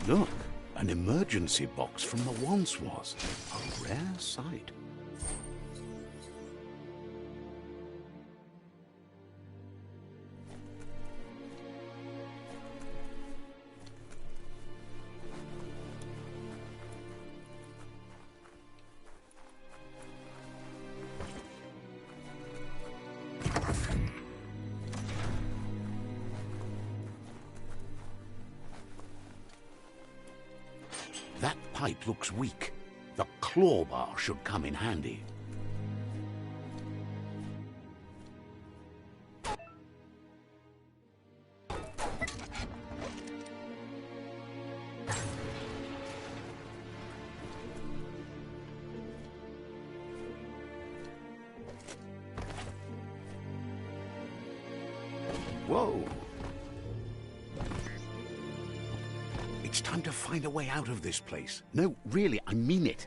Look, an emergency box from the once was. A rare sight. That pipe looks weak. The claw bar should come in handy. Whoa! It's time to find a way out of this place. No, really, I mean it.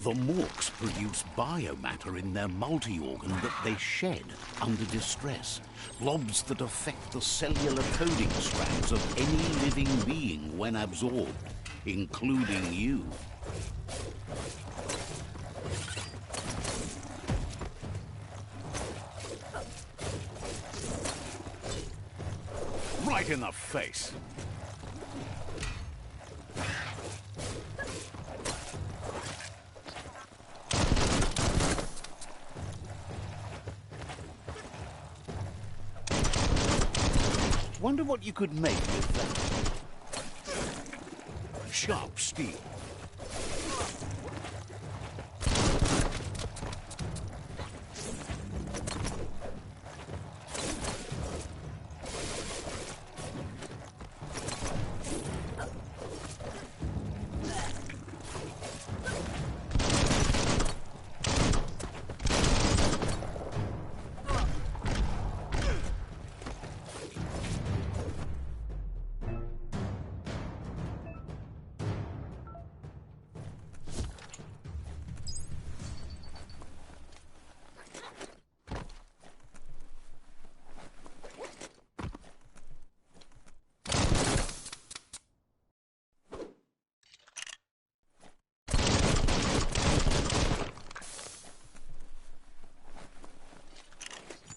The morks produce biomatter in their multi-organ that they shed under distress. Blobs that affect the cellular coding strands of any living being when absorbed, including you. Right in the face. Wonder what you could make with that. Sharp steel.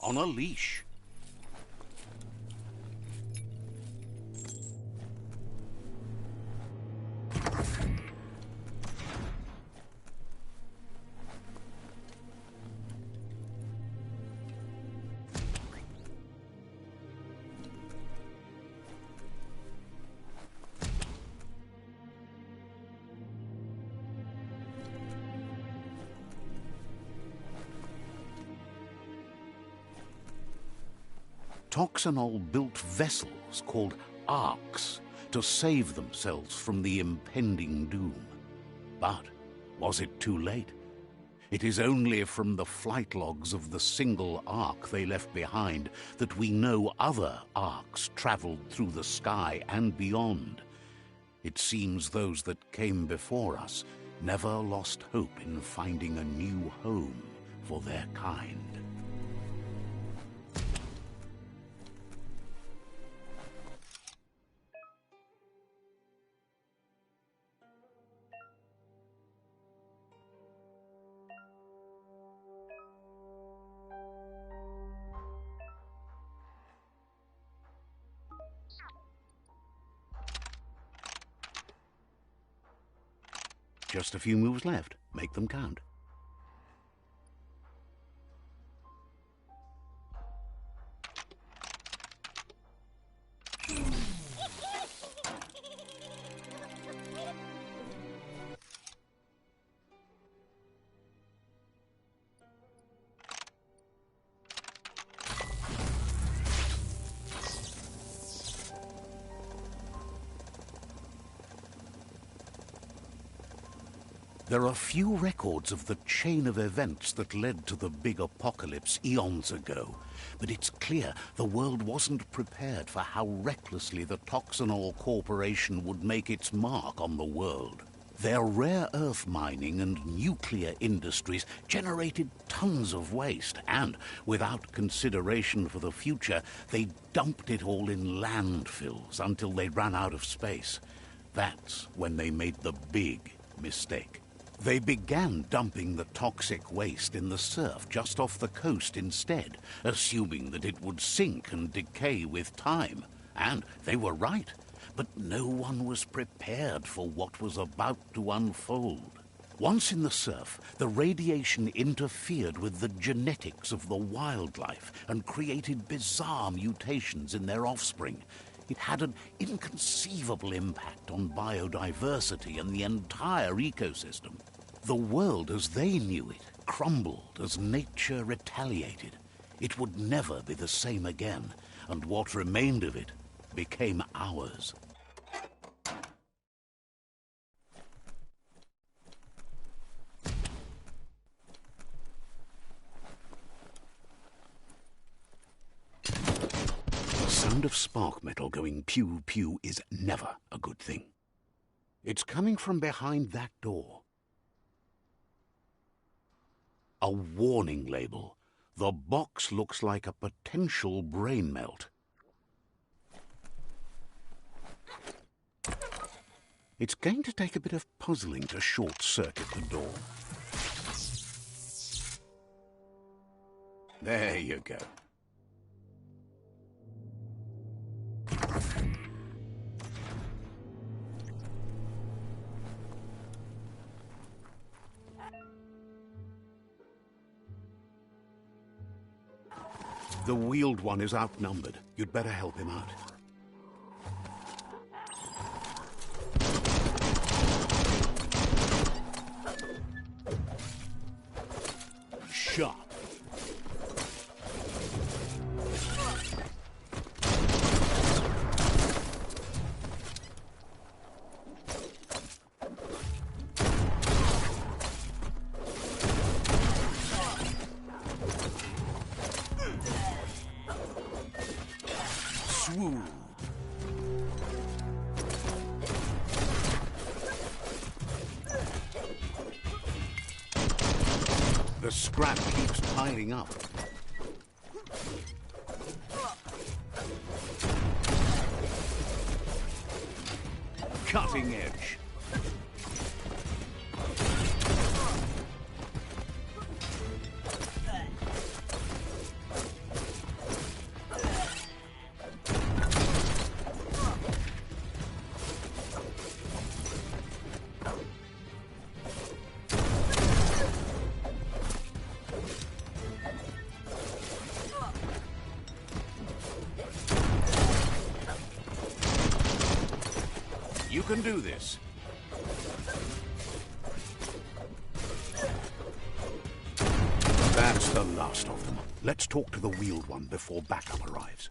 On a leash. Toxanol built vessels called arks to save themselves from the impending doom. But was it too late? It is only from the flight logs of the single ark they left behind that we know other arks traveled through the sky and beyond. It seems those that came before us never lost hope in finding a new home for their kind. Just a few moves left. Make them count. There are few records of the chain of events that led to the big apocalypse eons ago, but it's clear the world wasn't prepared for how recklessly the Toxanol Corporation would make its mark on the world. Their rare earth mining and nuclear industries generated tons of waste, and, without consideration for the future, they dumped it all in landfills until they ran out of space. That's when they made the big mistake. They began dumping the toxic waste in the surf just off the coast instead, assuming that it would sink and decay with time. And they were right. But no one was prepared for what was about to unfold. Once in the surf, the radiation interfered with the genetics of the wildlife and created bizarre mutations in their offspring. It had an inconceivable impact on biodiversity and the entire ecosystem. The world as they knew it crumbled as nature retaliated. It would never be the same again, and what remained of it became ours. The sound of spark metal going pew-pew is never a good thing. It's coming from behind that door. A warning label. The box looks like a potential brain melt. It's going to take a bit of puzzling to short-circuit the door. There you go. The wheeled one is outnumbered. You'd better help him out. Sharp. Swoop. The scrap keeps piling up. Cutting edge. You can do this. That's the last of them. Let's talk to the wheeled one before backup arrives.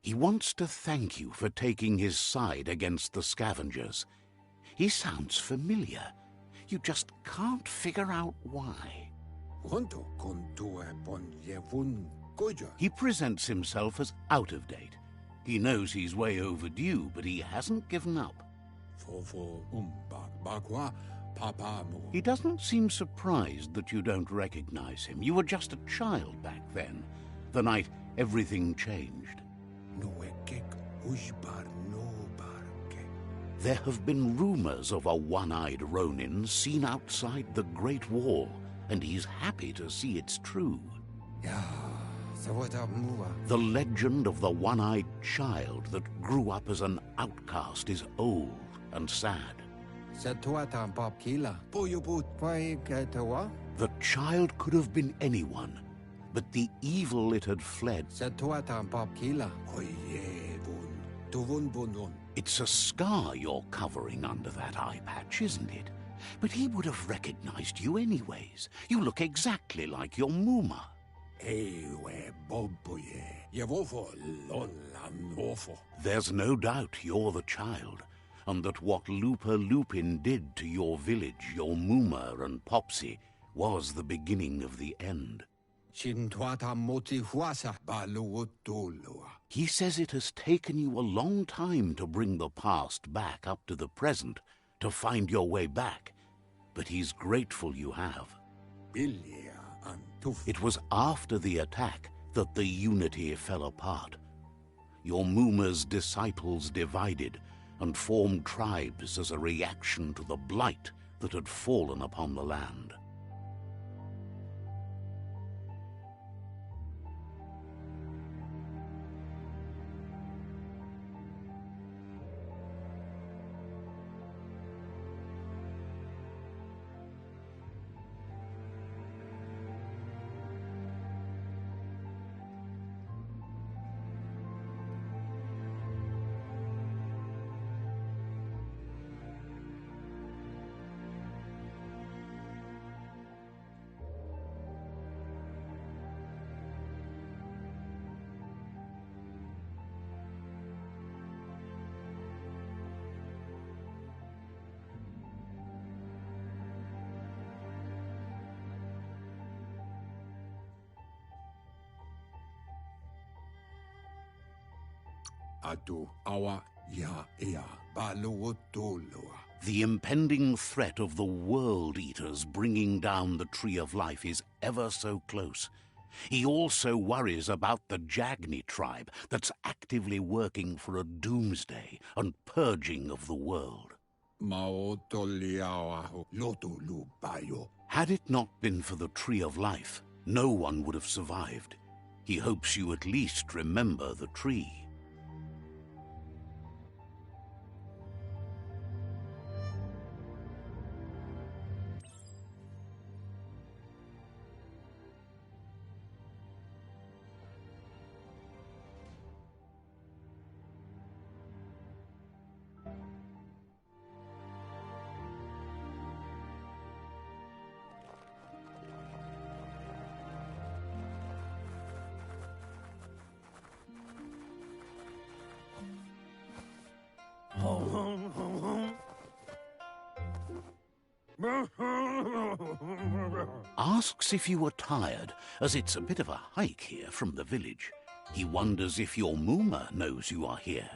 He wants to thank you for taking his side against the scavengers. He sounds familiar. You just can't figure out why. He presents himself as out of date. He knows he's way overdue, but he hasn't given up. He doesn't seem surprised that you don't recognize him. You were just a child back then, the night everything changed. There have been rumors of a one-eyed Ronin seen outside the Great Wall, and he's happy to see it's true. The legend of the one-eyed child that grew up as an outcast is old and sad. The child could have been anyone, but the evil it had fled. It's a scar you're covering under that eye patch, isn't it? But he would have recognized you anyways. You look exactly like your Muma. There's no doubt you're the child, and that what Lupa Lupin did to your village, your Muma and Popsy, was the beginning of the end. He says it has taken you a long time to bring the past back up to the present, to find your way back, but he's grateful you have. It was after the attack that the unity fell apart. Your Muma's disciples divided and formed tribes as a reaction to the blight that had fallen upon the land. The impending threat of the World Eaters bringing down the Tree of Life is ever so close. He also worries about the Jagni tribe that's actively working for a doomsday and purging of the world. Had it not been for the Tree of Life, no one would have survived. He hopes you at least remember the tree. Asks if you were tired, as it's a bit of a hike here from the village. He wonders if your Muma knows you are here.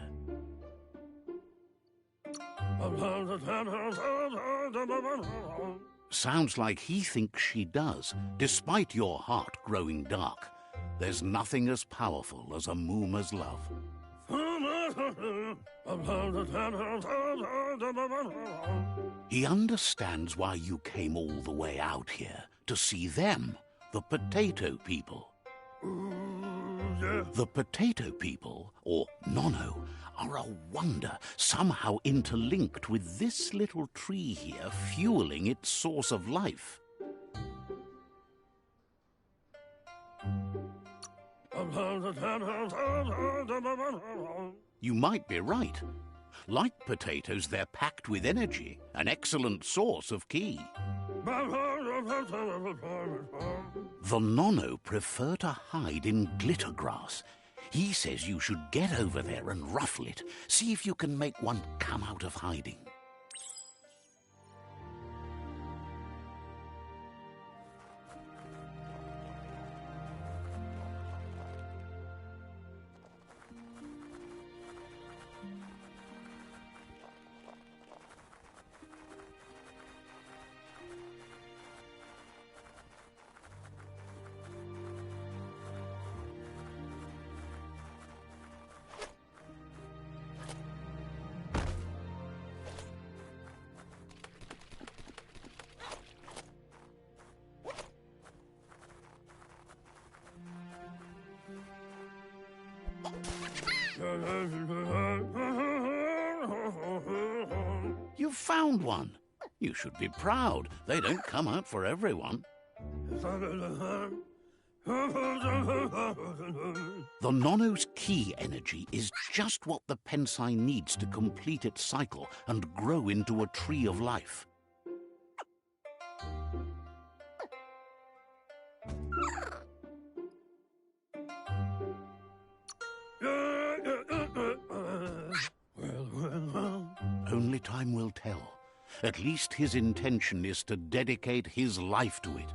Sounds like he thinks she does, despite your heart growing dark. There's nothing as powerful as a Muma's love. He understands why you came all the way out here, to see them, the potato people. The potato people, or Nono, are a wonder, somehow interlinked with this little tree here, fueling its source of life. You might be right. Like potatoes, they're packed with energy, an excellent source of ki. The Nono prefer to hide in glitter grass. He says you should get over there and ruffle it. See if you can make one come out of hiding. You've found one. You should be proud. They don't come out for everyone. The Nono's key energy is just what the Pensai needs to complete its cycle and grow into a tree of life. Only time will tell. At least his intention is to dedicate his life to it.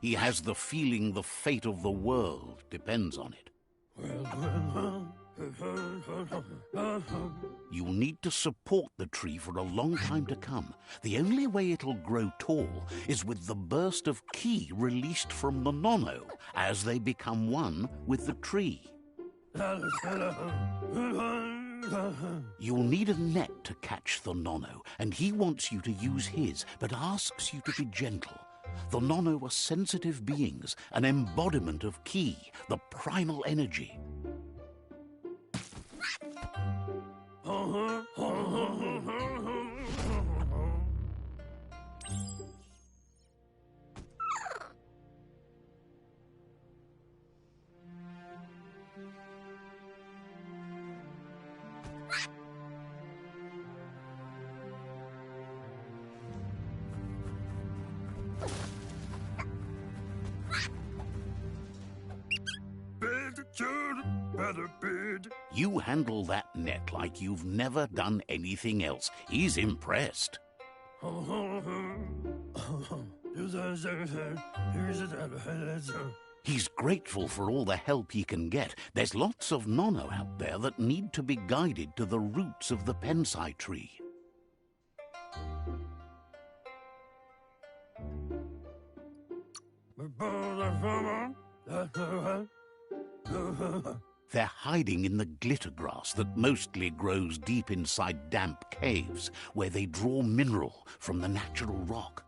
He has the feeling the fate of the world depends on it. You'll need to support the tree for a long time to come. The only way it'll grow tall is with the burst of ki released from the Nono as they become one with the tree. You'll need a net to catch the Nono, and he wants you to use his, but asks you to be gentle. The Nono are sensitive beings, an embodiment of ki, the primal energy. You handle that net like you've never done anything else. He's impressed. He's grateful for all the help he can get. There's lots of Nono out there that need to be guided to the roots of the Pensai tree. They're hiding in the glitter grass that mostly grows deep inside damp caves, where they draw mineral from the natural rock.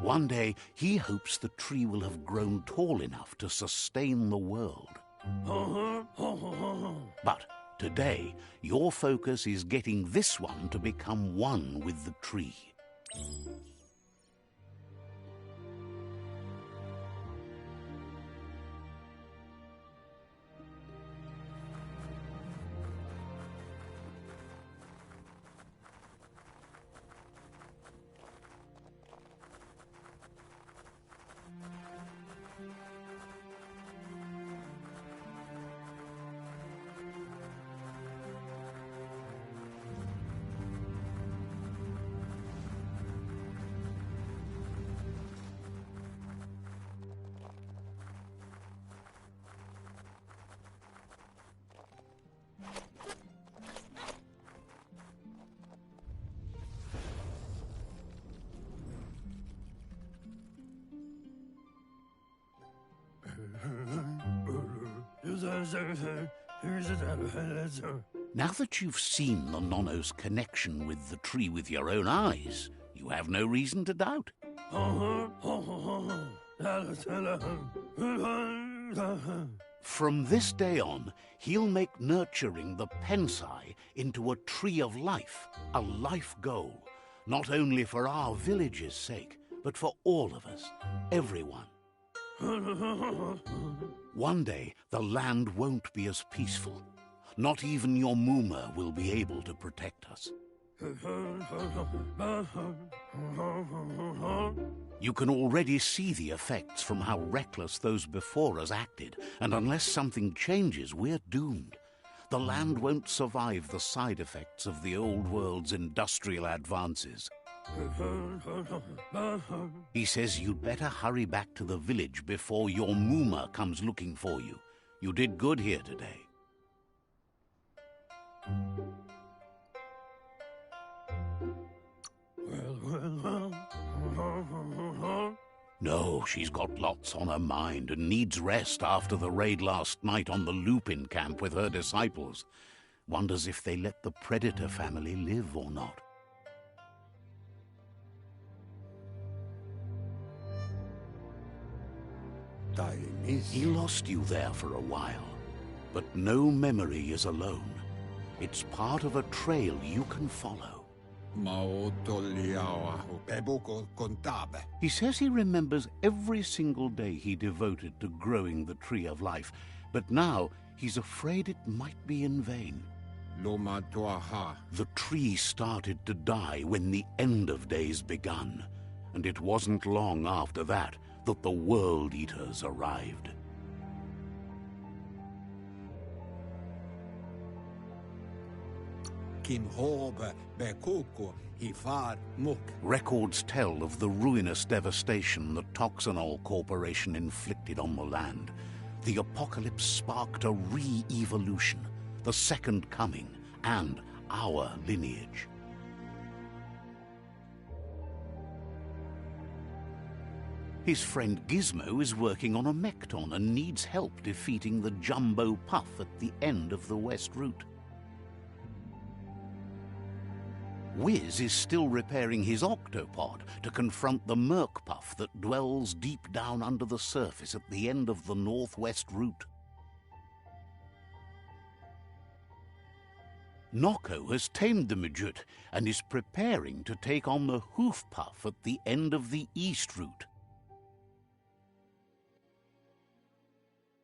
One day, he hopes the tree will have grown tall enough to sustain the world. But today, your focus is getting this one to become one with the tree. Now that you've seen the Nono's connection with the tree with your own eyes, you have no reason to doubt. From this day on, he'll make nurturing the Pensai into a tree of life, a life goal, not only for our village's sake, but for all of us, everyone. One day, the land won't be as peaceful. Not even your Muma will be able to protect us. You can already see the effects from how reckless those before us acted, and unless something changes, we're doomed. The land won't survive the side effects of the old world's industrial advances. He says you'd better hurry back to the village before your Muma comes looking for you. You did good here today. No, she's got lots on her mind and needs rest after the raid last night on the Lupin camp with her disciples. Wonders if they let the Predator family live or not. He lost you there for a while, but no memory is alone. It's part of a trail you can follow. He says he remembers every single day he devoted to growing the Tree of Life, but now he's afraid it might be in vain. The tree started to die when the end of days begun, and it wasn't long after that that the World Eaters arrived. Records tell of the ruinous devastation the Toxanol Corporation inflicted on the land. The apocalypse sparked a re-evolution, the Second Coming, and our lineage. His friend Gizmo is working on a Mekton and needs help defeating the Jumbo Puff at the end of the West Route. Wiz is still repairing his octopod to confront the Merc Puff that dwells deep down under the surface at the end of the Northwest Route. Nocco has tamed the Midget and is preparing to take on the Hoof Puff at the end of the East Route.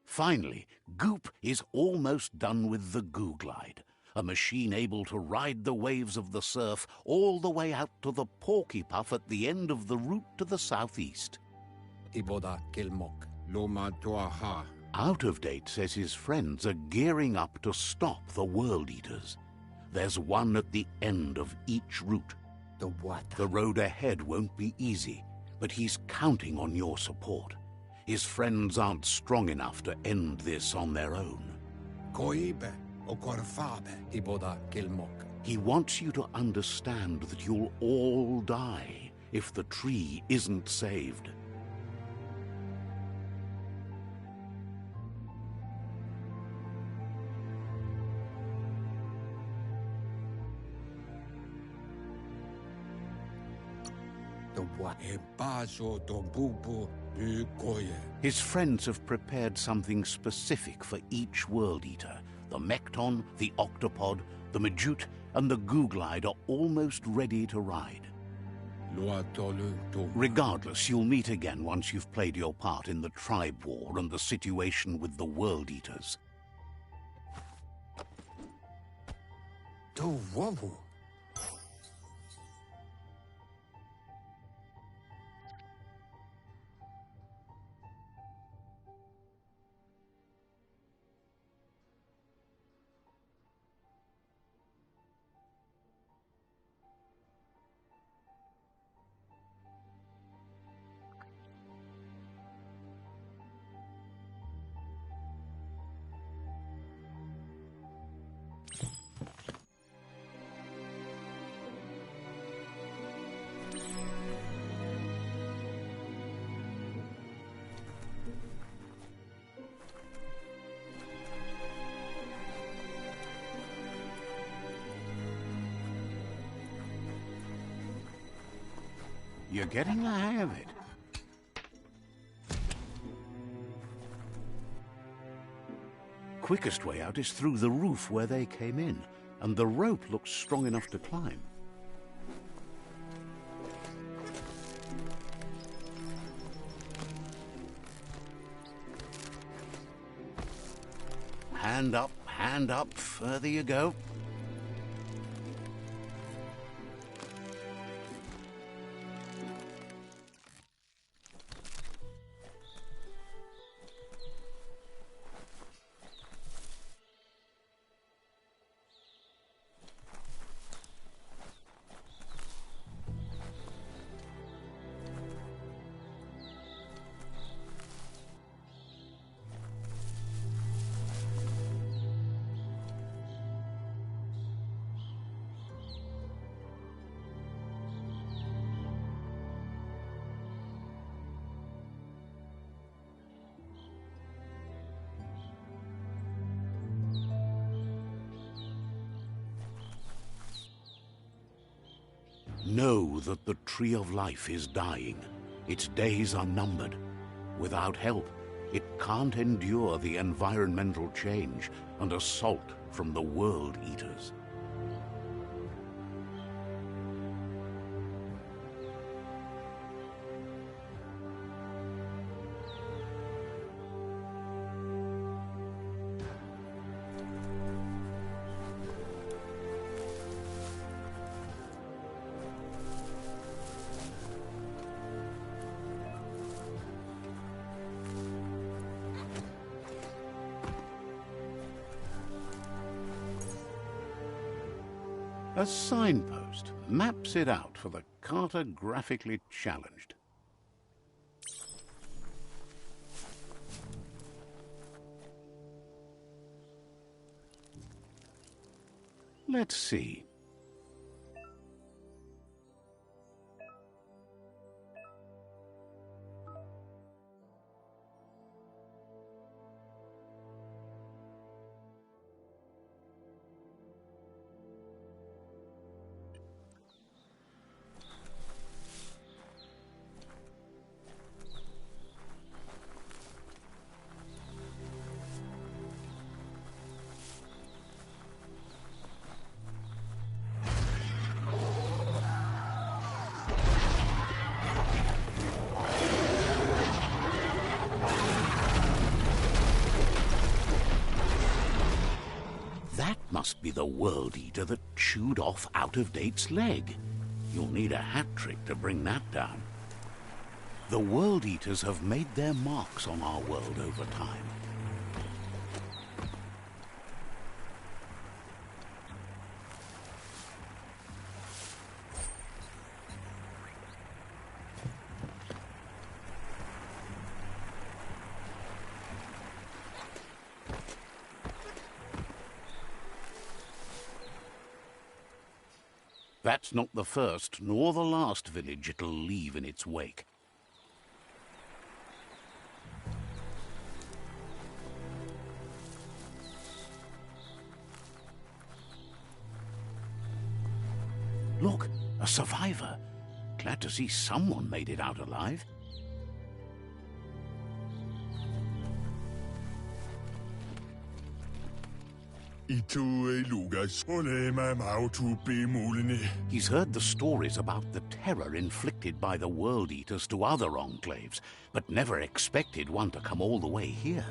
Finally, Goop is almost done with the Goo Glide, a machine able to ride the waves of the surf all the way out to the Porky Puff at the end of the route to the southeast. Out of Date says his friends are gearing up to stop the World Eaters. There's one at the end of each route. The road ahead won't be easy, but he's counting on your support. His friends aren't strong enough to end this on their own. He wants you to understand that you'll all die if the tree isn't saved. His friends have prepared something specific for each World Eater. The Mekton, the Octopod, the Majute, and the Goo Glide are almost ready to ride. Regardless, you'll meet again once you've played your part in the tribe war and the situation with the World Eaters. You're getting the hang of it. Quickest way out is through the roof where they came in, and the rope looks strong enough to climb. Hand up, further you go. Know that the Tree of Life is dying. Its days are numbered. Without help, It can't endure the environmental change and assault from the World Eaters. A signpost maps it out for the cartographically challenged. Let's see. Must be the World Eater that chewed off Out-of-Date's leg. You'll need a hat trick to bring that down. The World Eaters have made their marks on our world over time. That's not the first nor the last village it'll leave in its wake. Look, a survivor. Glad to see someone made it out alive. He's heard the stories about the terror inflicted by the World Eaters to other enclaves, but never expected one to come all the way here.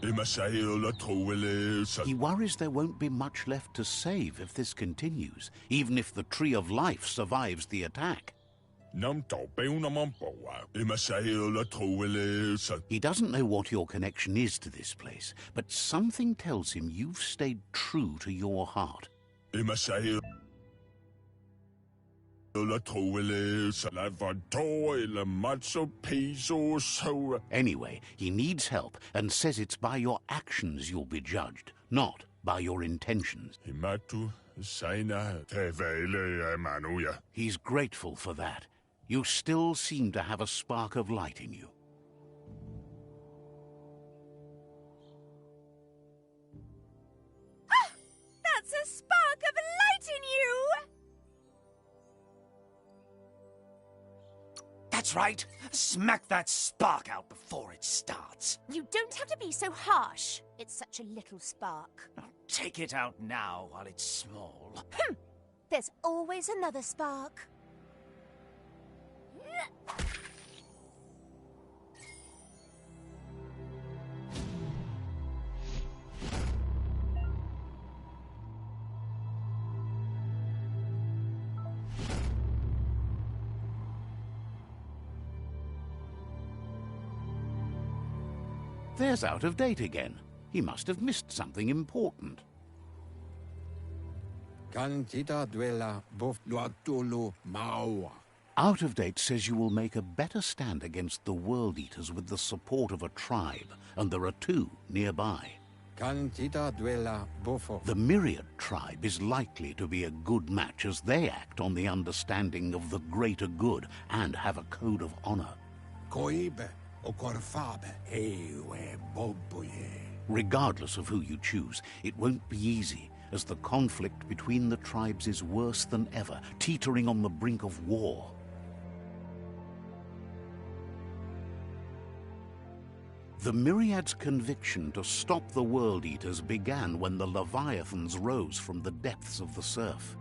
He worries there won't be much left to save if this continues, even if the Tree of Life survives the attack. He doesn't know what your connection is to this place, but something tells him you've stayed true to your heart. Anyway, he needs help and says it's by your actions you'll be judged, not by your intentions. He's grateful for that. You still seem to have a spark of light in you. Ah! That's a spark of light in you! That's right. Smack that spark out before it starts. You don't have to be so harsh. It's such a little spark. Now, take it out now while it's small. There's always another spark. There's Out-of-Date again. He must have missed something important. Out-of-Date says you will make a better stand against the World Eaters with the support of a tribe, and there are two nearby. The Myriad tribe is likely to be a good match as they act on the understanding of the greater good and have a code of honor. Regardless of who you choose, it won't be easy, as the conflict between the tribes is worse than ever, teetering on the brink of war. The Myriad's conviction to stop the World Eaters began when the Leviathans rose from the depths of the surf.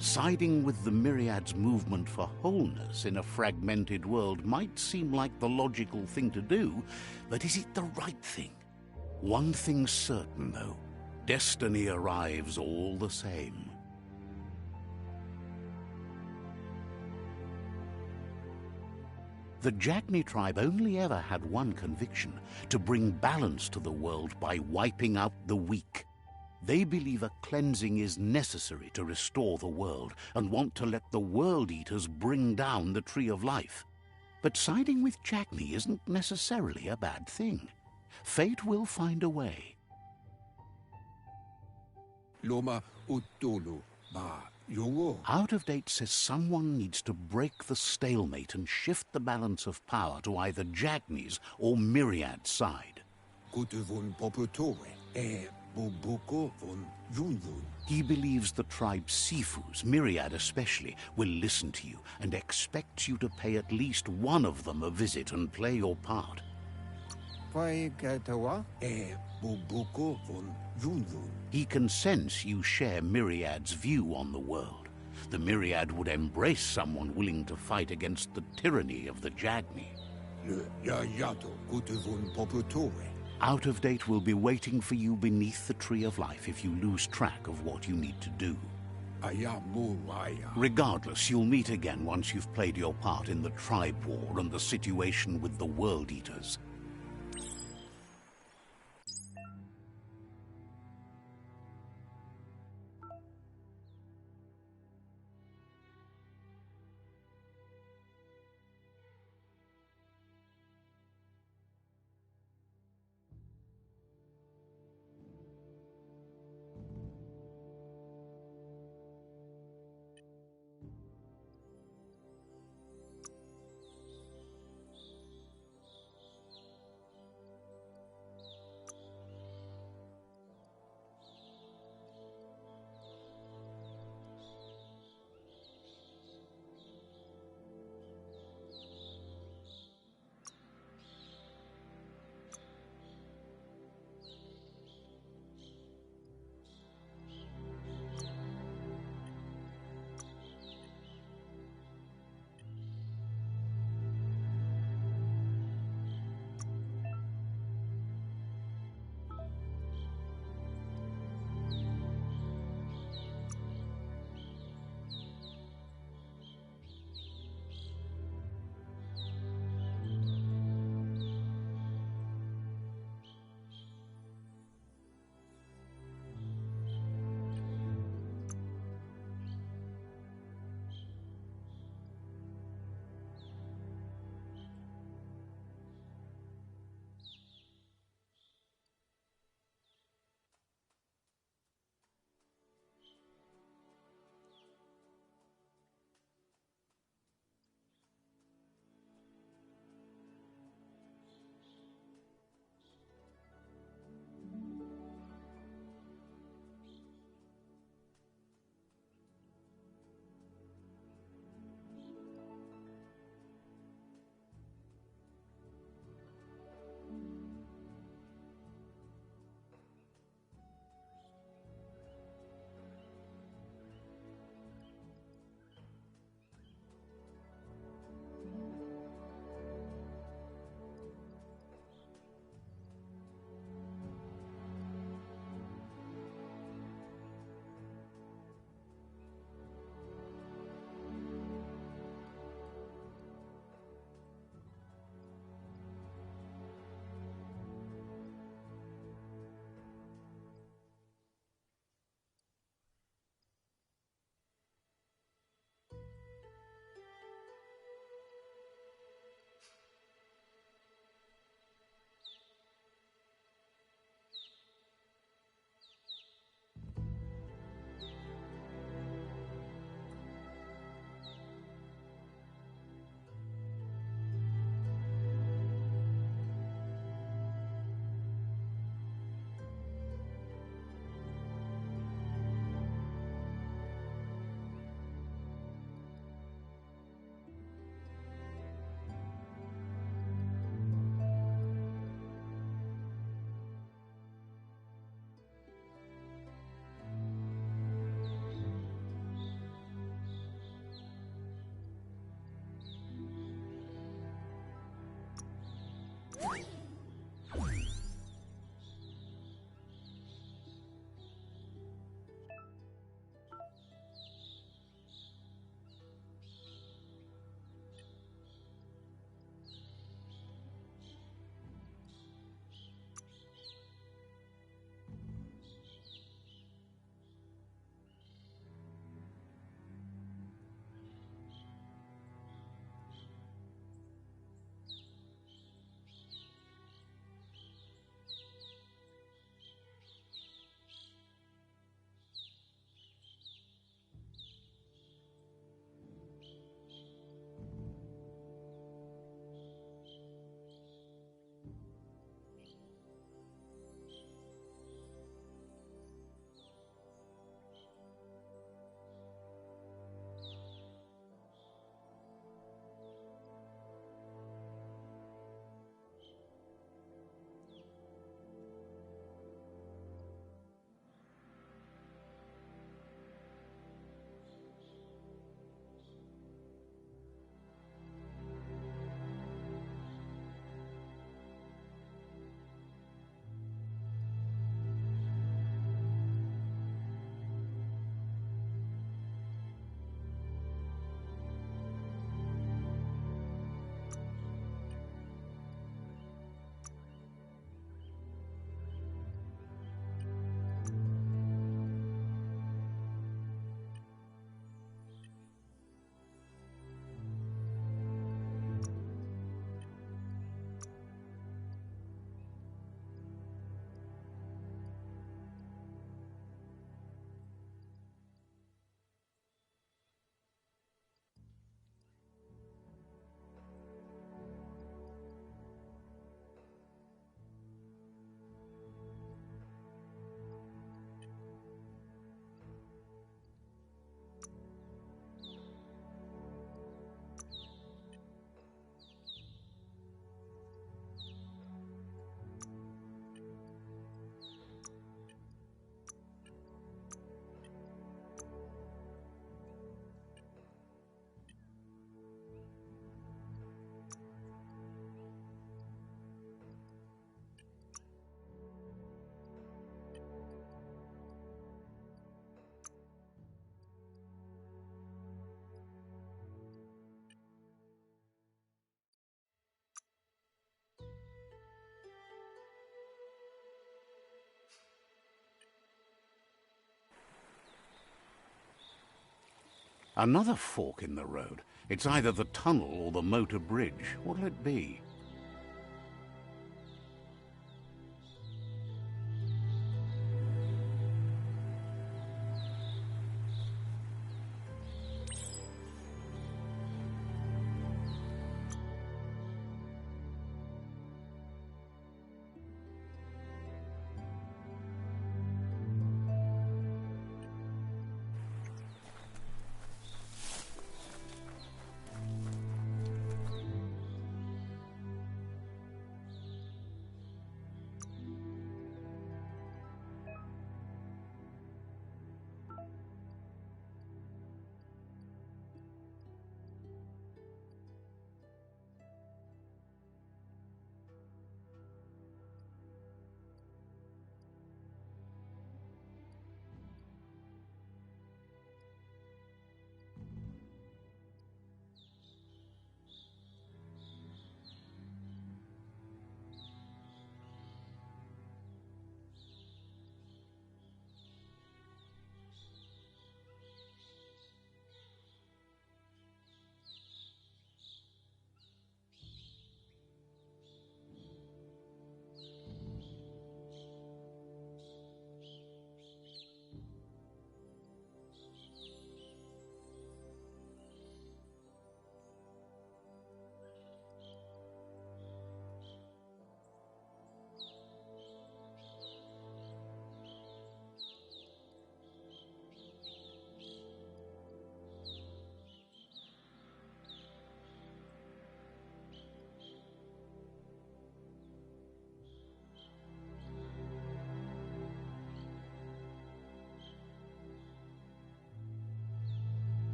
Siding with the Myriad's movement for wholeness in a fragmented world might seem like the logical thing to do, but is it the right thing? One thing's certain, though. Destiny arrives all the same. The Jagni tribe only ever had one conviction: to bring balance to the world by wiping out the weak. They believe a cleansing is necessary to restore the world and want to let the World Eaters bring down the Tree of Life. But siding with Jagni isn't necessarily a bad thing. Fate will find a way. Loma utulu ba yogo. Out of Date says someone needs to break the stalemate and shift the balance of power to either Jagni's or Myriad's side. Kutuvun poputore bubuko von yunvun. He believes the tribe's Sifus, Myriad especially, will listen to you and expects you to pay at least one of them a visit and play your part. Paikatawa bubuko von yunvun. He can sense you share Myriad's view on the world. The Myriad would embrace someone willing to fight against the tyranny of the Jagni. Le yayato kutuvun poputore. Out of Date will be waiting for you beneath the Tree of Life if you lose track of what you need to do. Ayamuraya. Regardless, you'll meet again once you've played your part in the tribe war and the situation with the World Eaters. Another fork in the road. It's either the tunnel or the motor bridge. What'll it be?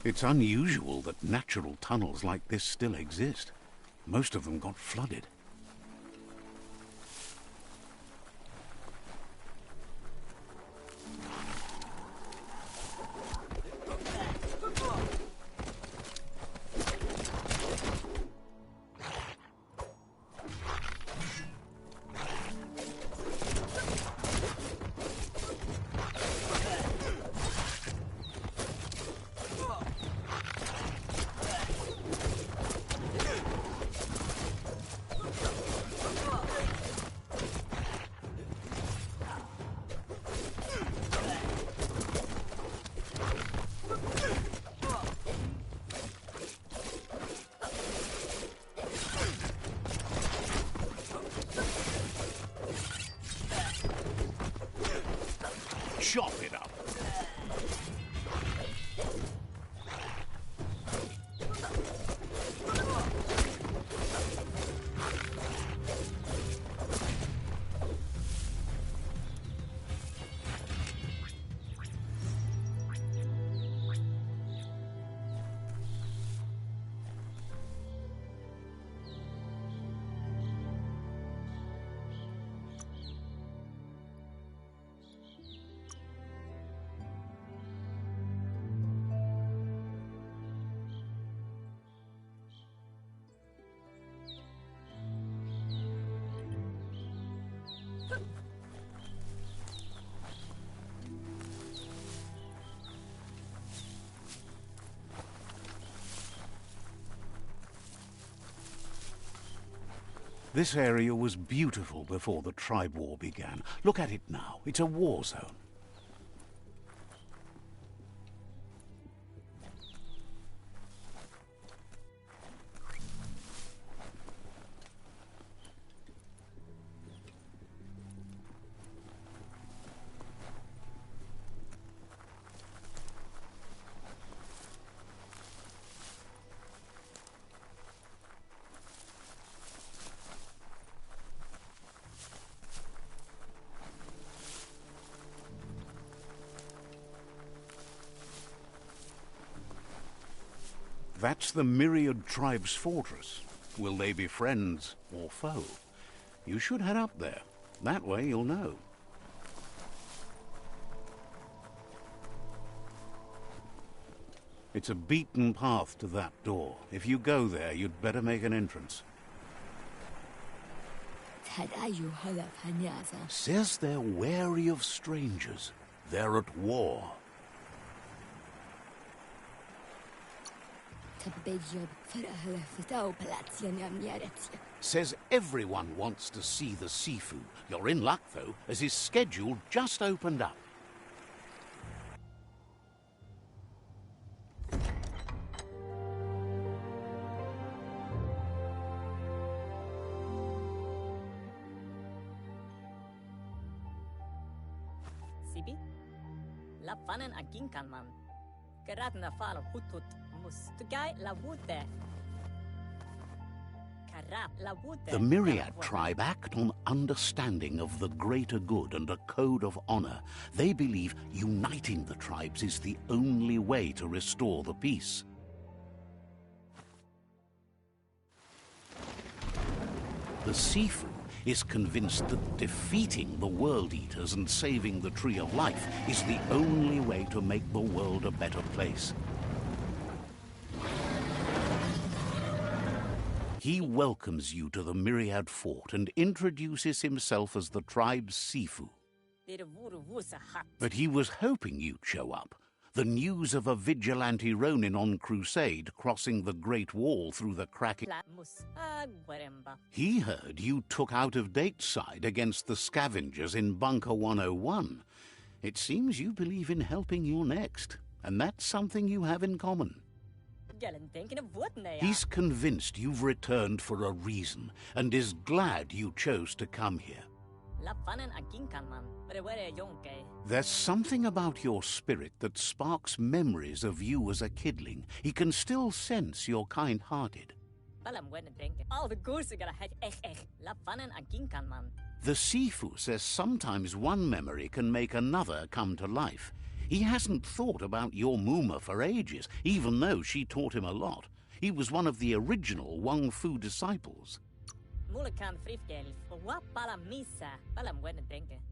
It's unusual that natural tunnels like this still exist. Most of them got flooded. Chop it up. This area was beautiful before the tribe war began. Look at it now. It's a war zone. That's the Myriad Tribe's fortress. Will they be friends or foe? You should head up there. That way you'll know. It's a beaten path to that door. If you go there, you'd better make an entrance. Says they're wary of strangers. They're at war. Says everyone wants to see the Sifu. You're in luck, though, as his schedule just opened up. Sibi? La fanen agin kan man. Geradna falo hutut mus. Tugai la wute. The Myriad tribe act on understanding of the greater good and a code of honor. They believe uniting the tribes is the only way to restore the peace. The Sifu is convinced that defeating the World Eaters and saving the Tree of Life is the only way to make the world a better place. He welcomes you to the Myriad Fort and introduces himself as the tribe's Sifu. But he was hoping you'd show up. The news of a vigilante Ronin on crusade crossing the Great Wall through the cracking... He heard you took out-of-date side against the scavengers in Bunker 101. It seems you believe in helping your next, and that's something you have in common. He's convinced you've returned for a reason, and is glad you chose to come here. There's something about your spirit that sparks memories of you as a kidling. He can still sense you're kind-hearted. The Sifu says sometimes one memory can make another come to life. He hasn't thought about your Muma for ages, even though she taught him a lot. He was one of the original Wang Fu disciples.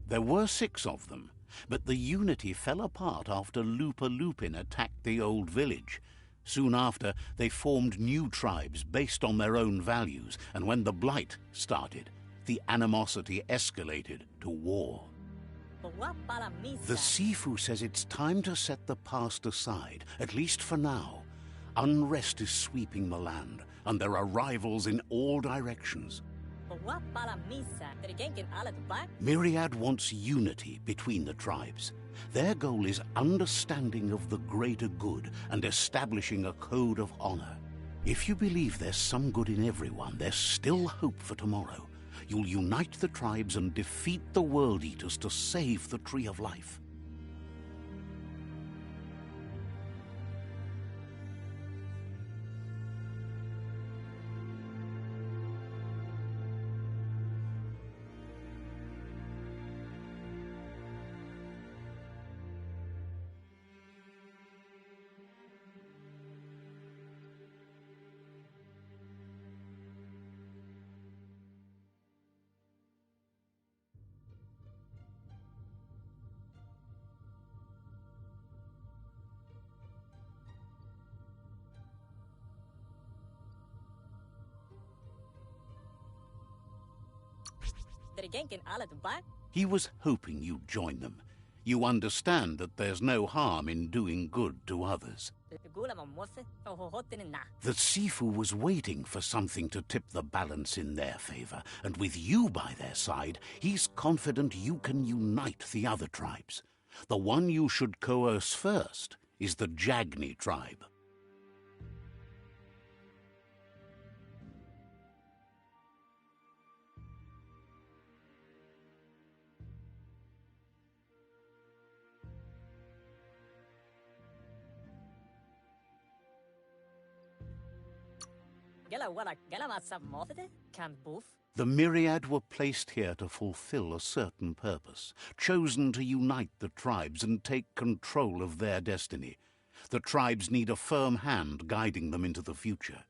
There were 6 of them, but the unity fell apart after Lupa Lupin attacked the old village. Soon after, they formed new tribes based on their own values, and when the Blight started, the animosity escalated to war. The Sifu says it's time to set the past aside, at least for now. Unrest is sweeping the land, and there are rivals in all directions. Myriad wants unity between the tribes. Their goal is understanding of the greater good and establishing a code of honor. If you believe there's some good in everyone, there's still hope for tomorrow. You'll unite the tribes and defeat the World Eaters to save the Tree of Life. He was hoping you'd join them. You understand that there's no harm in doing good to others. The Sifu was waiting for something to tip the balance in their favor, and with you by their side, he's confident you can unite the other tribes. The one you should coerce first is the Jagni tribe. The Myriad were placed here to fulfill a certain purpose, chosen to unite the tribes and take control of their destiny. The tribes need a firm hand guiding them into the future.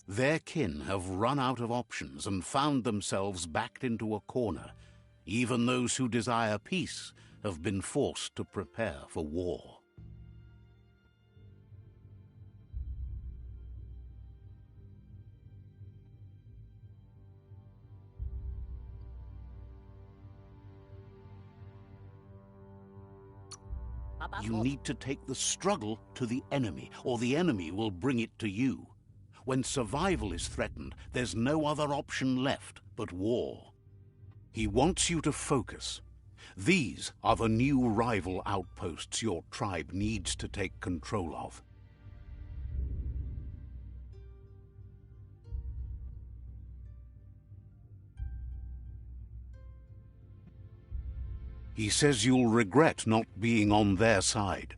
Their kin have run out of options and found themselves backed into a corner. Even those who desire peace have been forced to prepare for war. You need to take the struggle to the enemy, or the enemy will bring it to you. When survival is threatened, there's no other option left but war. He wants you to focus. These are the new rival outposts your tribe needs to take control of. He says you'll regret not being on their side.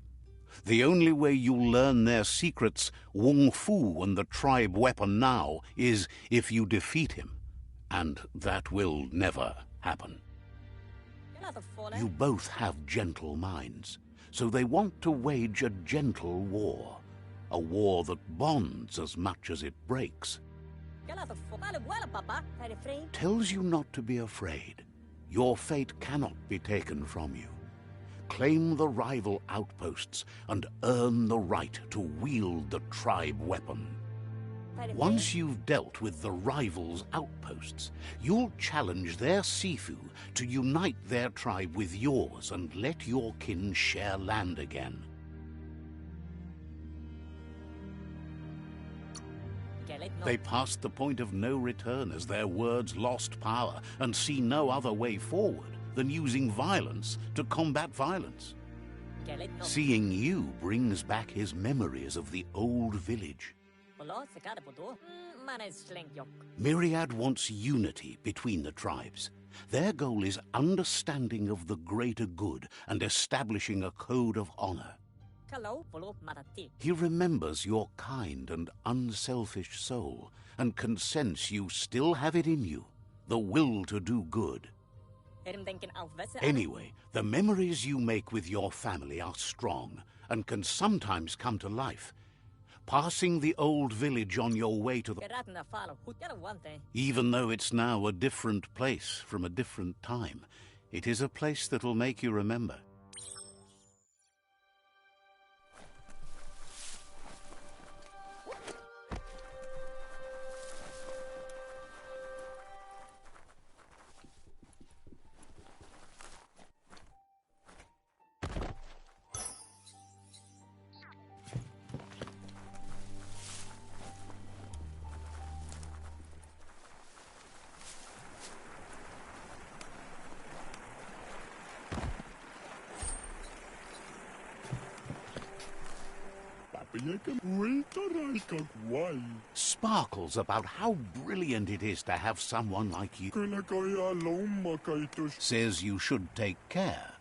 The only way you'll learn their secrets, Wung Fu and the tribe weapon now, is if you defeat him. And that will never happen. You both have gentle minds, so they want to wage a gentle war. A war that bonds as much as it breaks. Tells you not to be afraid. Your fate cannot be taken from you. Claim the rival outposts and earn the right to wield the tribe weapon. Once you've dealt with the rivals' outposts, you'll challenge their Sifu to unite their tribe with yours and let your kin share land again. They passed the point of no return as their words lost power and see no other way forward than using violence to combat violence. Seeing you brings back his memories of the old village. Myriad wants unity between the tribes. Their goal is understanding of the greater good and establishing a code of honor. Kalau polo matati. He remembers your kind and unselfish soul, and can sense you still have it in you, the will to do good. Anyway, the memories you make with your family are strong, and can sometimes come to life. Passing the old village on your way to the... Even though it's now a different place from a different time, it is a place that'll make you remember. Sparkles about how brilliant it is to have someone like you. Says you should take care.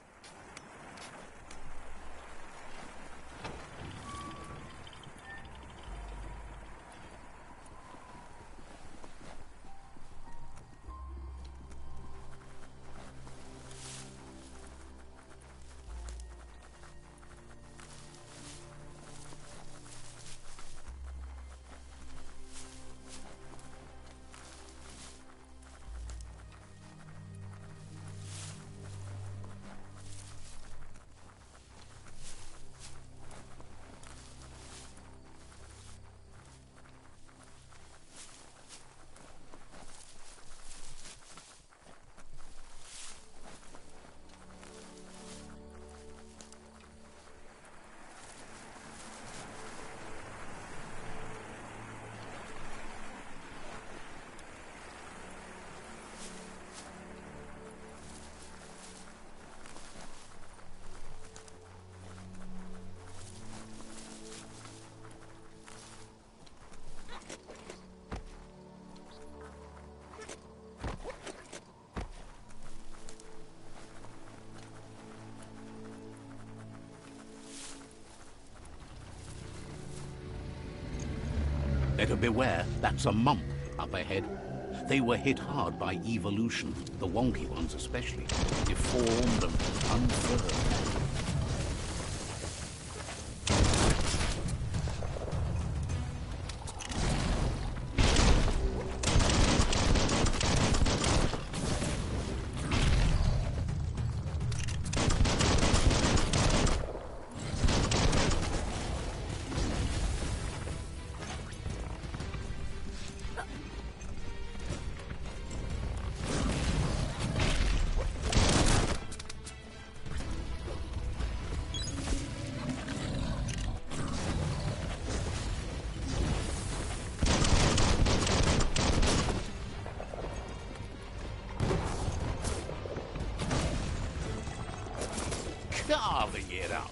Better beware, that's a mump up ahead. They were hit hard by evolution, the wonky ones especially, deformed and unfurled. Carving it up.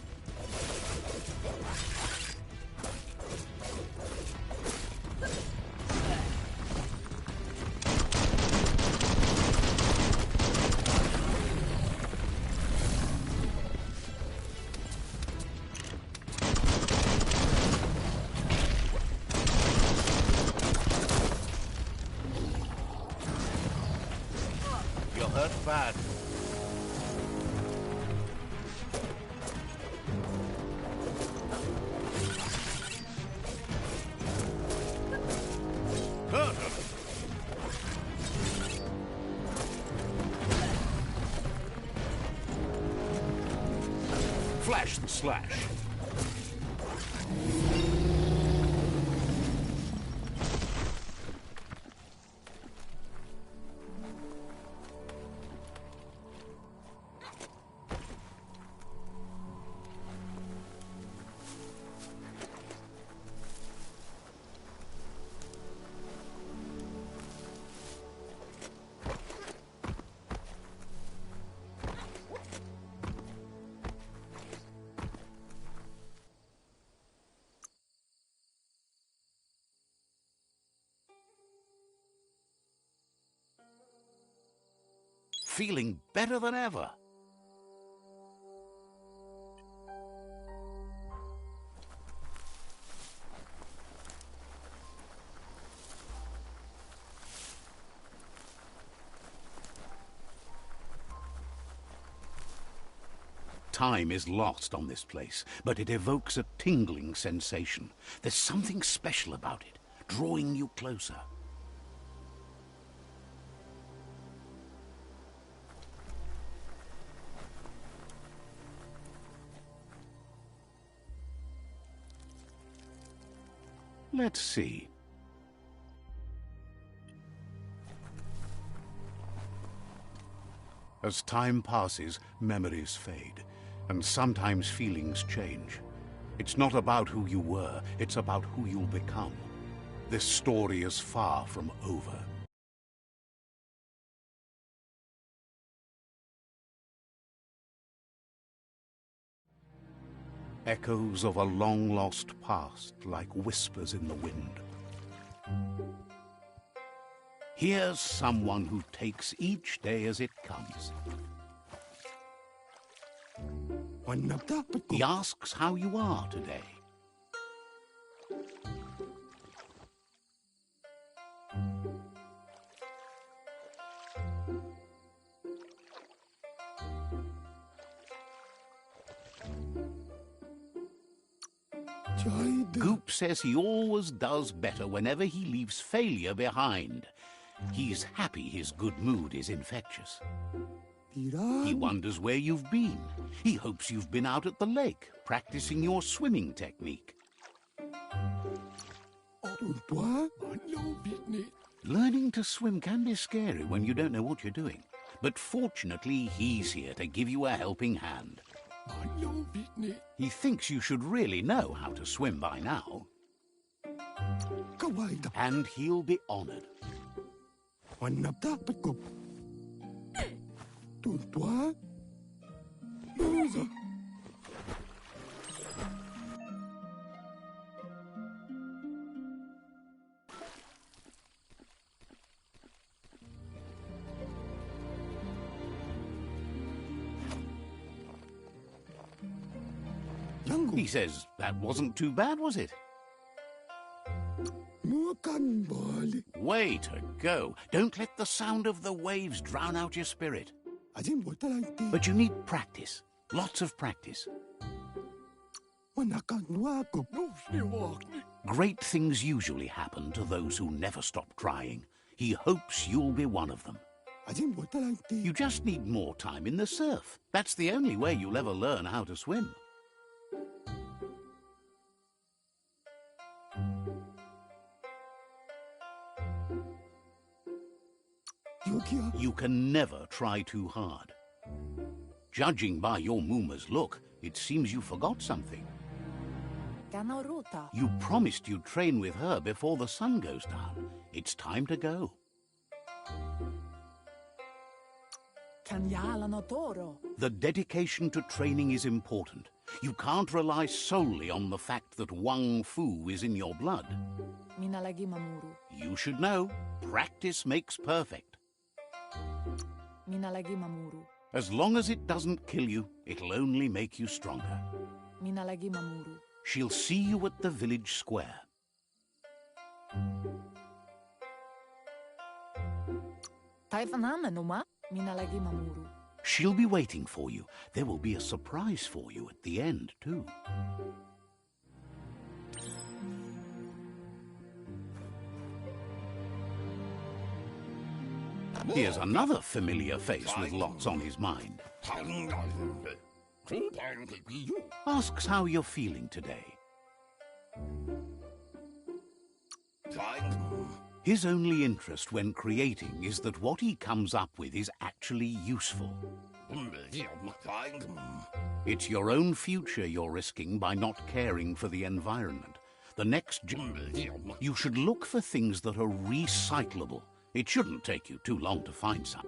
You're hurt bad. Flash and slash. Feeling better than ever. Time is lost on this place, but it evokes a tingling sensation. There's something special about it, drawing you closer. Let's see. As time passes, memories fade, and sometimes feelings change. It's not about who you were, it's about who you'll become. This story is far from over. Echoes of a long-lost past, like whispers in the wind. Here's someone who takes each day as it comes. He asks how you are today. Goop says he always does better whenever he leaves failure behind. He's happy his good mood is infectious. He wonders where you've been. He hopes you've been out at the lake, practicing your swimming technique. Learning to swim can be scary when you don't know what you're doing. But fortunately, he's here to give you a helping hand. He thinks you should really know how to swim by now. And he'll be honored. He says, that wasn't too bad, was it? Way to go. Don't let the sound of the waves drown out your spirit. But you need practice. Lots of practice. Great things usually happen to those who never stop trying. He hopes you'll be one of them. You just need more time in the surf. That's the only way you'll ever learn how to swim. You can never try too hard. Judging by your Muma's look, it seems you forgot something. You promised you'd train with her before the sun goes down. It's time to go. The dedication to training is important. You can't rely solely on the fact that Wang Fu is in your blood. You should know, practice makes perfect. As long as it doesn't kill you, it'll only make you stronger. She'll see you at the village square. She'll be waiting for you. There will be a surprise for you at the end, too. Here's another familiar face with lots on his mind. Asks how you're feeling today. His only interest when creating is that what he comes up with is actually useful. It's your own future you're risking by not caring for the environment. The next you should look for things that are recyclable. It shouldn't take you too long to find some.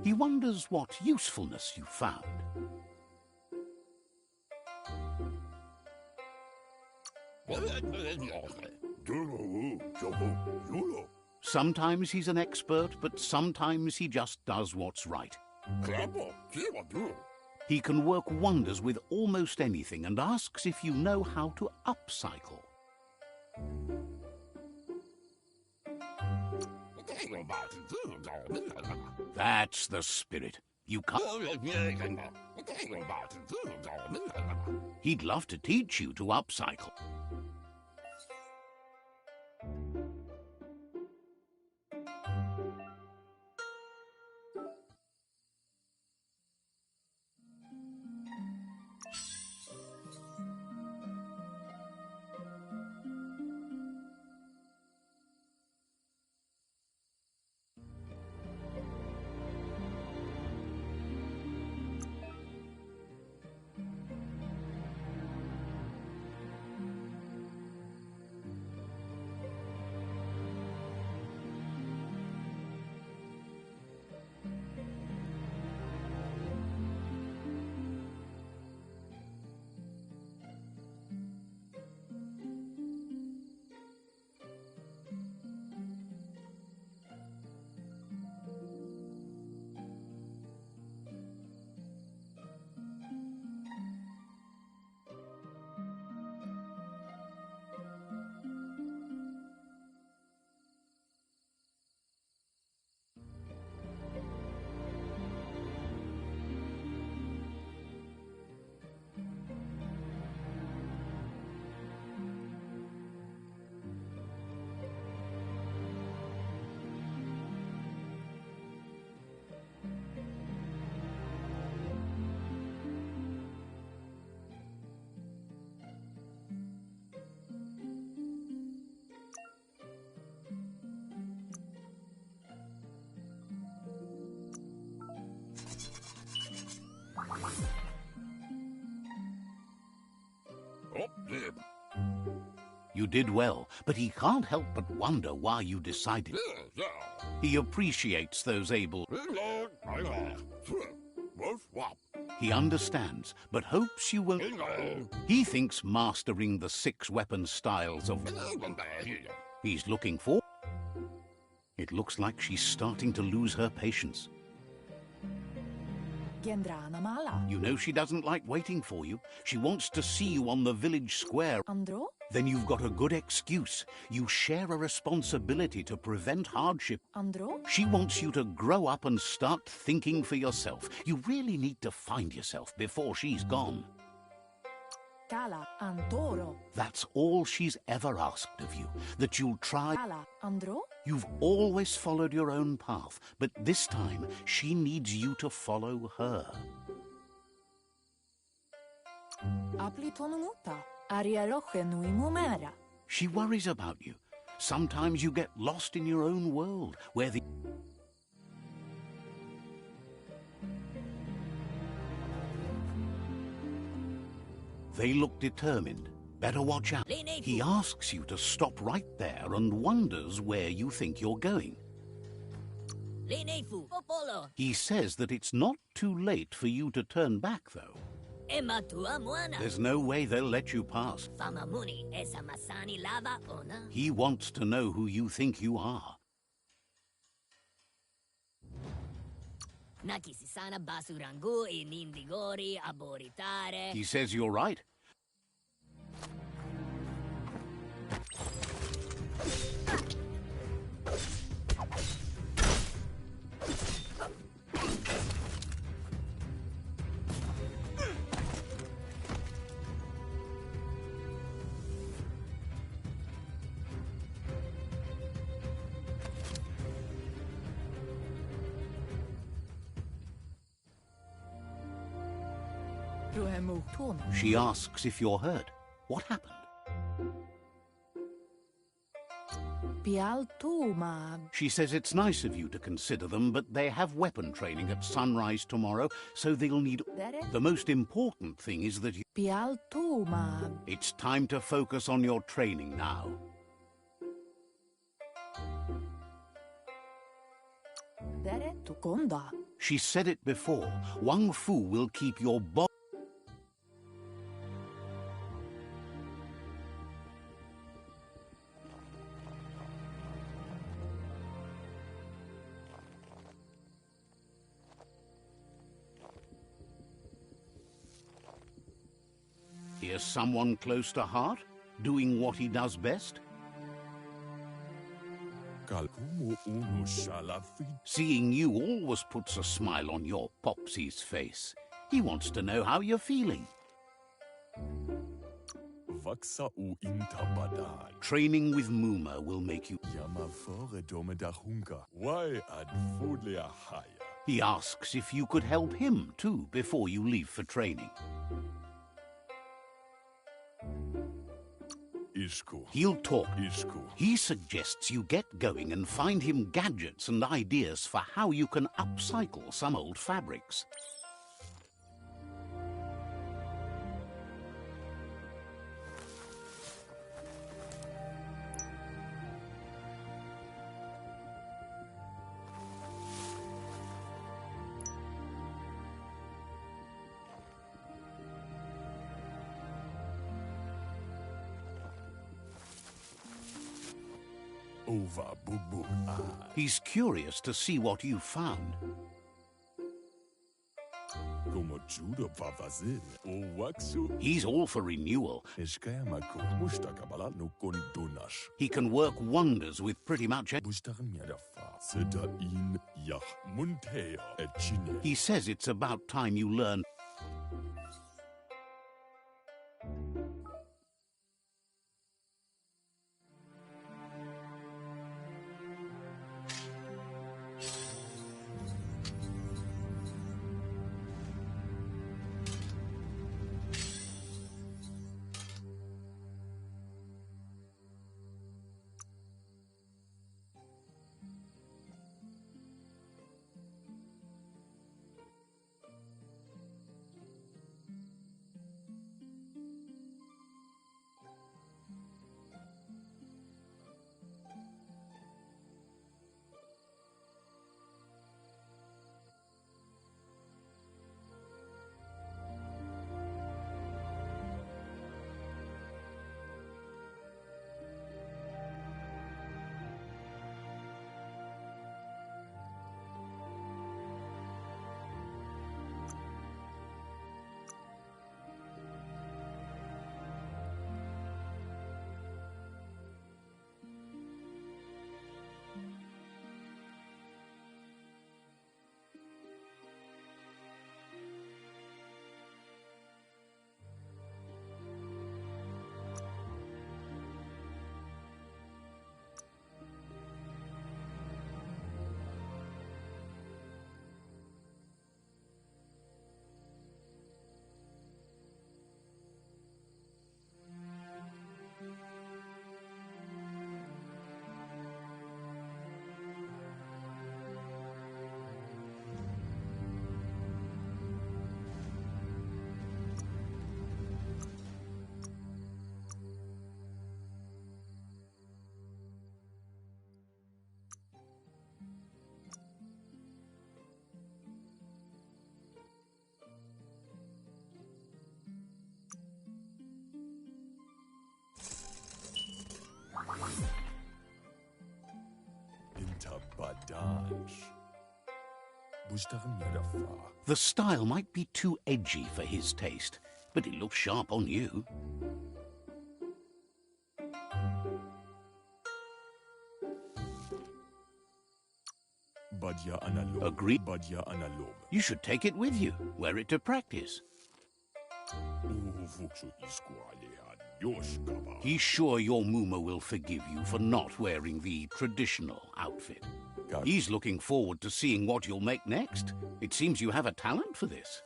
He wonders what usefulness you found. Sometimes he's an expert, but sometimes he just does what's right. He can work wonders with almost anything and asks if you know how to upcycle. That's the spirit. You can't. He'd love to teach you to upcycle. You did well, but he can't help but wonder why you decided. He appreciates those able... He understands, but hopes you will... He thinks mastering the 6 weapon styles of... He's looking for... It looks like she's starting to lose her patience. You know she doesn't like waiting for you. She wants to see you on the village square. Andro? Then you've got a good excuse. You share a responsibility to prevent hardship. Andro? She wants you to grow up and start thinking for yourself. You really need to find yourself before she's gone. Kala Antoro. That's all she's ever asked of you, that you'll try... Kala Andro? You've always followed your own path, but this time she needs you to follow her. She worries about you. Sometimes you get lost in your own world, where the... They look determined. Better watch out. He asks you to stop right there and wonders where you think you're going. He says that it's not too late for you to turn back, though. There's no way they'll let you pass. He wants to know who you think you are. He says you're right. She asks if you're hurt. What happened? She says it's nice of you to consider them, but they have weapon training at sunrise tomorrow, so they'll need... The most important thing is that you... It's time to focus on your training now. Bere tukonda. She said it before. Wang Fu will keep your body. Here's someone close to heart, doing what he does best. Seeing you always puts a smile on your Popsy's face. He wants to know how you're feeling. Training with Muma will make you... He asks if you could help him too before you leave for training. He'll talk. He suggests you get going and find him gadgets and ideas for how you can upcycle some old fabrics. He's curious to see what you found. He's all for renewal. He can work wonders with pretty much He says it's about time you learn. The style might be too edgy for his taste, but it looks sharp on you. Agreed. You should take it with you, wear it to practice. He's sure your Muma will forgive you for not wearing the traditional outfit. He's looking forward to seeing what you'll make next. It seems you have a talent for this.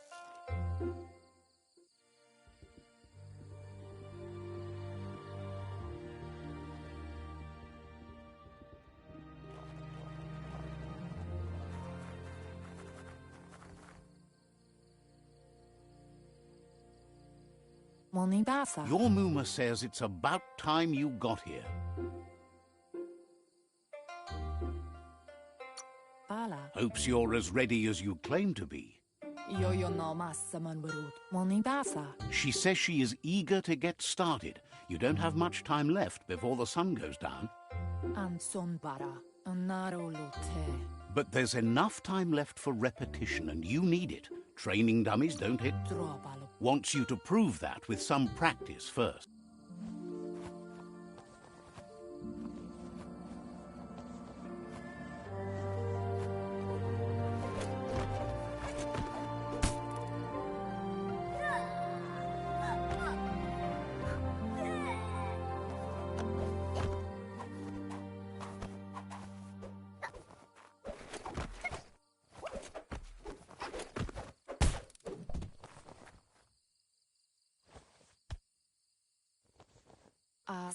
Your Muma says it's about time you got here. Pala. Hopes you're as ready as you claim to be. Yo no massa man barut. Moni basa. She says she is eager to get started. You don't have much time left before the sun goes down. Anson bara. Anaro lote. But there's enough time left for repetition, and you need it. Training dummies don't hit. Drobalo. Wants you to prove that with some practice first.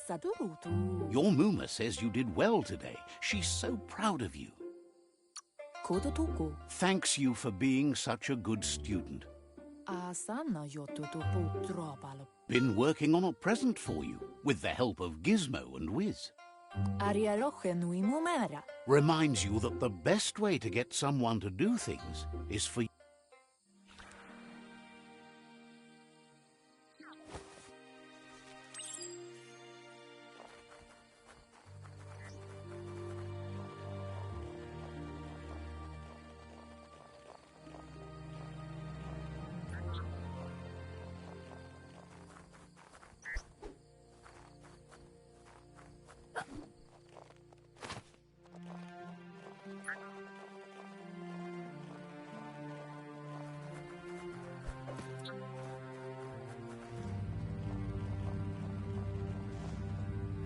Sadurutu. Your Muma says you did well today. She's so proud of you. Kodotuku. Thanks you for being such a good student. Asana yotutupu drobalo. Been working on a present for you, with the help of Gizmo and Wiz. Arialoche nui mumera. Reminds you that the best way to get someone to do things is for you.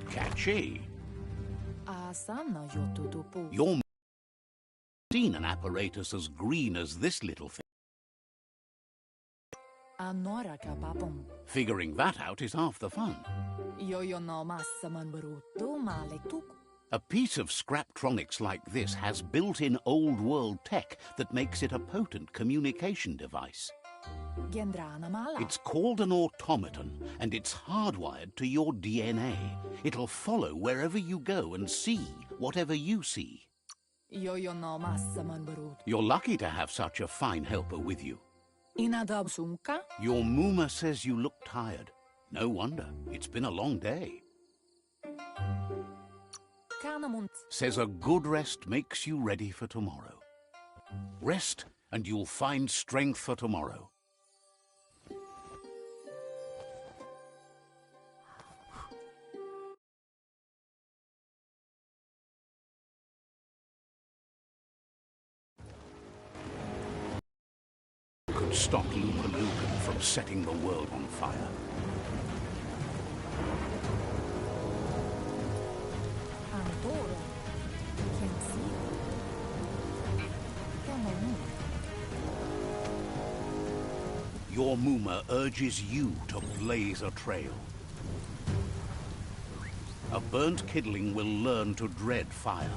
Catchy. Asana yotutupu. You're seen an apparatus as green as this little thing. Anora kapapum. Figuring that out is half the fun. Yo no massa man barutu male tuku. A piece of Scraptronics like this has built-in old-world tech that makes it a potent communication device. Gendrana mala. It's called an automaton, and it's hardwired to your DNA. It'll follow wherever you go and see whatever you see. Yo no massa man barut. You're lucky to have such a fine helper with you. Inadab sunka. Your Muma says you look tired. No wonder. It's been a long day. Kanamunt. Says a good rest makes you ready for tomorrow. Rest, and you'll find strength for tomorrow. Could stop Lupa Lucan from setting the world on fire. Antoro. Kensi. Kamamu. Your Muma urges you to blaze a trail. A burnt kidling will learn to dread fire.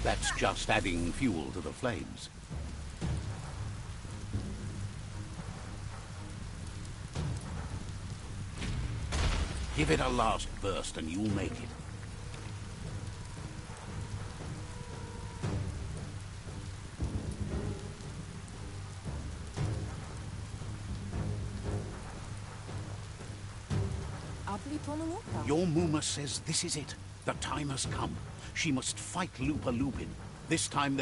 That's just adding fuel to the flames. Give it a last burst and you'll make it. Your Muma says this is it. The time has come. She must fight Lupa Lupin. This time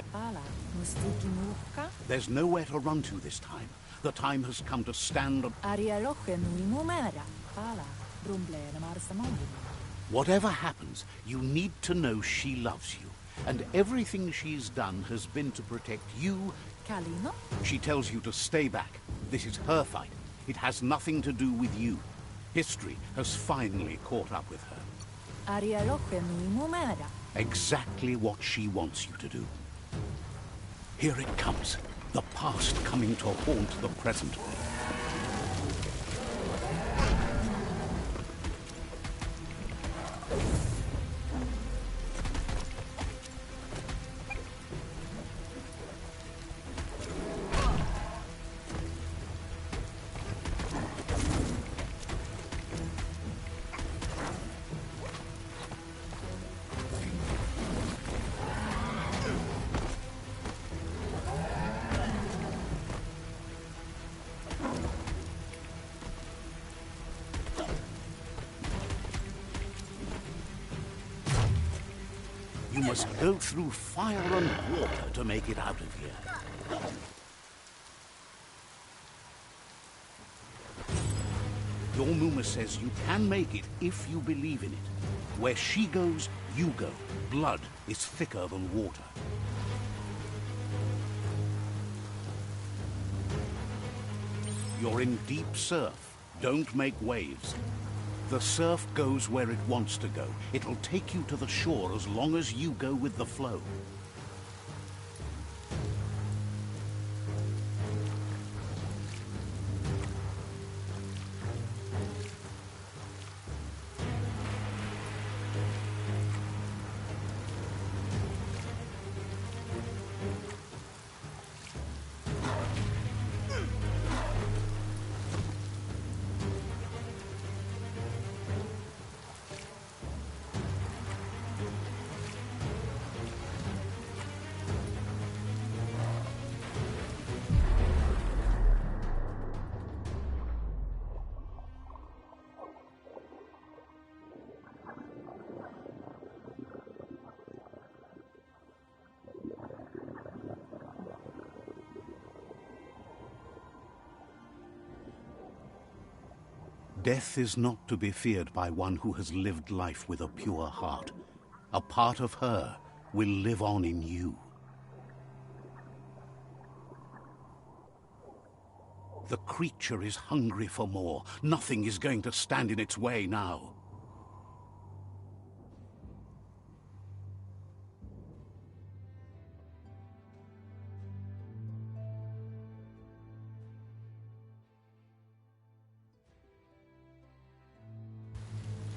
there's nowhere to run to this time. The time has come to stand up. Whatever happens, you need to know she loves you. And everything she's done has been to protect you. Kalino? She tells you to stay back. This is her fight. It has nothing to do with you. History has finally caught up with her. Exactly what she wants you to do. Here it comes. The past coming to haunt the present. You must go through fire and water to make it out of here. Your Muma says you can make it if you believe in it. Where she goes, you go. Blood is thicker than water. You're in deep surf. Don't make waves. The surf goes where it wants to go. It'll take you to the shore as long as you go with the flow. Death is not to be feared by one who has lived life with a pure heart. A part of her will live on in you. The creature is hungry for more. Nothing is going to stand in its way now.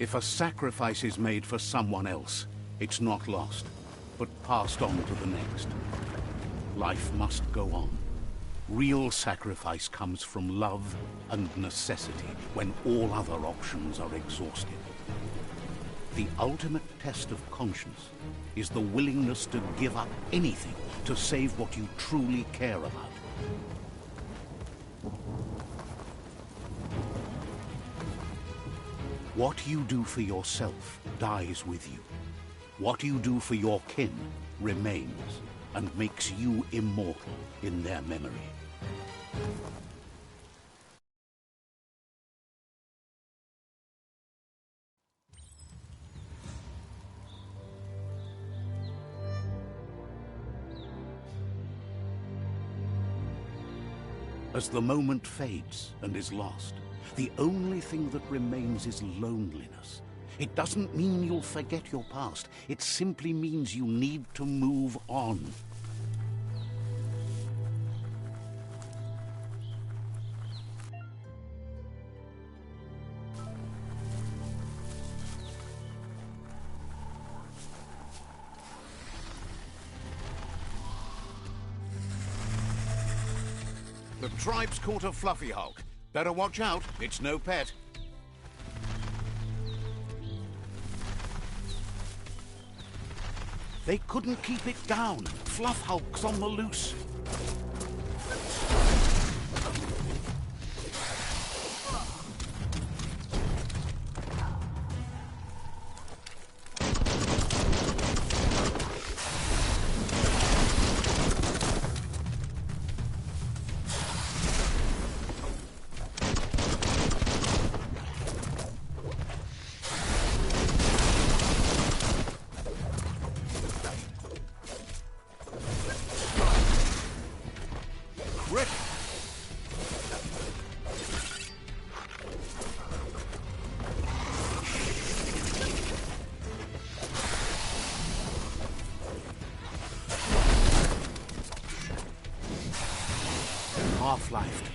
If a sacrifice is made for someone else, it's not lost, but passed on to the next. Life must go on. Real sacrifice comes from love and necessity when all other options are exhausted. The ultimate test of conscience is the willingness to give up anything to save what you truly care about. What you do for yourself dies with you. What you do for your kin remains and makes you immortal in their memory. As the moment fades and is lost, the only thing that remains is loneliness. It doesn't mean you'll forget your past. It simply means you need to move on. The tribe's caught a fluffy hulk. Better watch out, it's no pet. They couldn't keep it down. Fluff Hulk's on the loose. Half-lifed.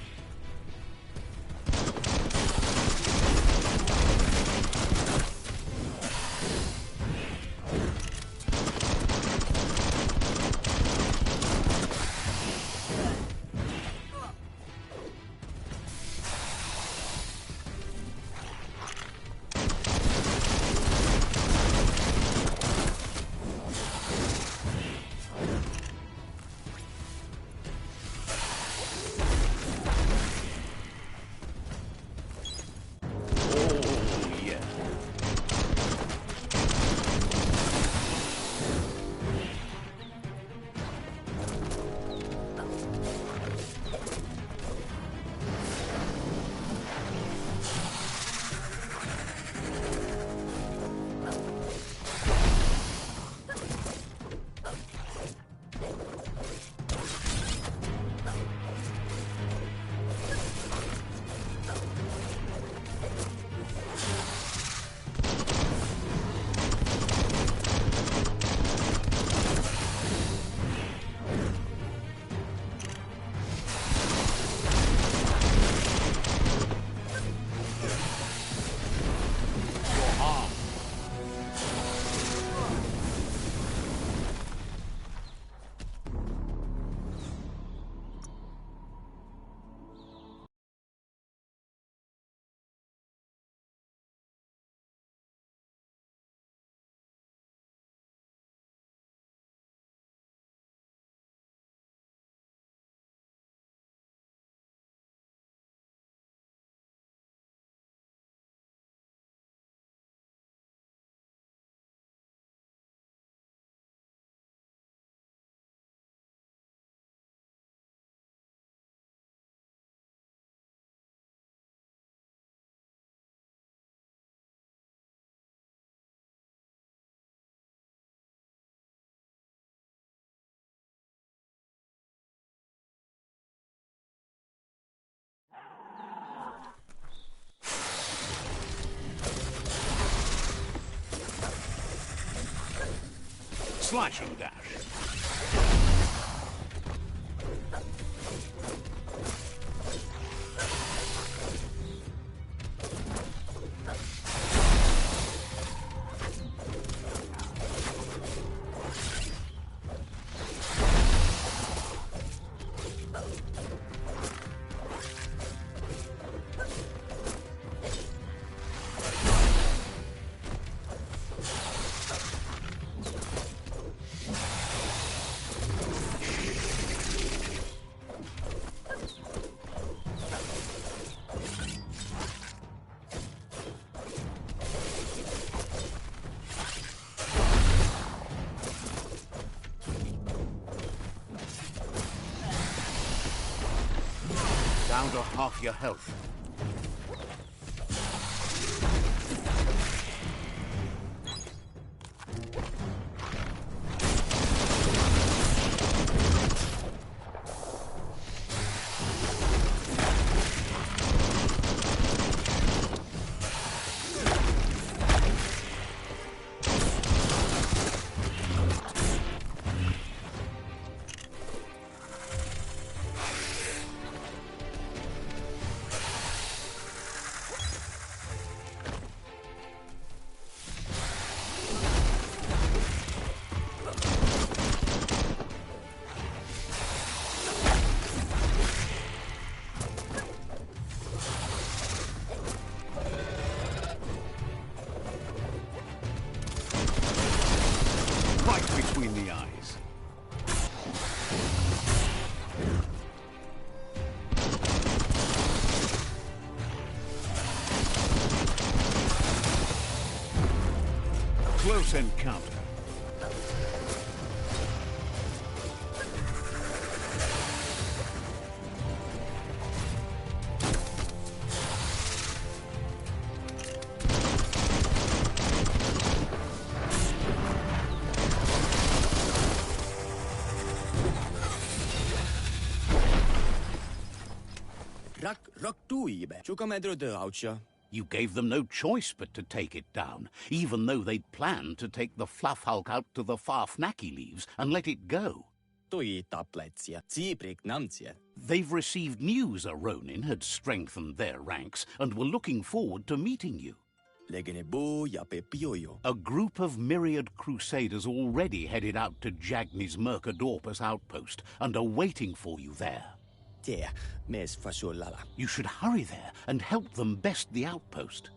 Slashing dash. Down to half your health. Right between the eyes. Close encounter. You gave them no choice but to take it down, even though they'd planned to take the Fluff Hulk out to the far Fnacky leaves and let it go. They've received news a Ronin had strengthened their ranks and were looking forward to meeting you. A group of myriad crusaders already headed out to Jagni's Mercadorpus outpost and are waiting for you there. You should hurry there and help them best the outpost.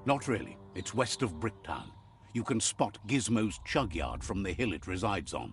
Not really. It's west of Bricktown. You can spot Gizmo's chug yard from the hill it resides on.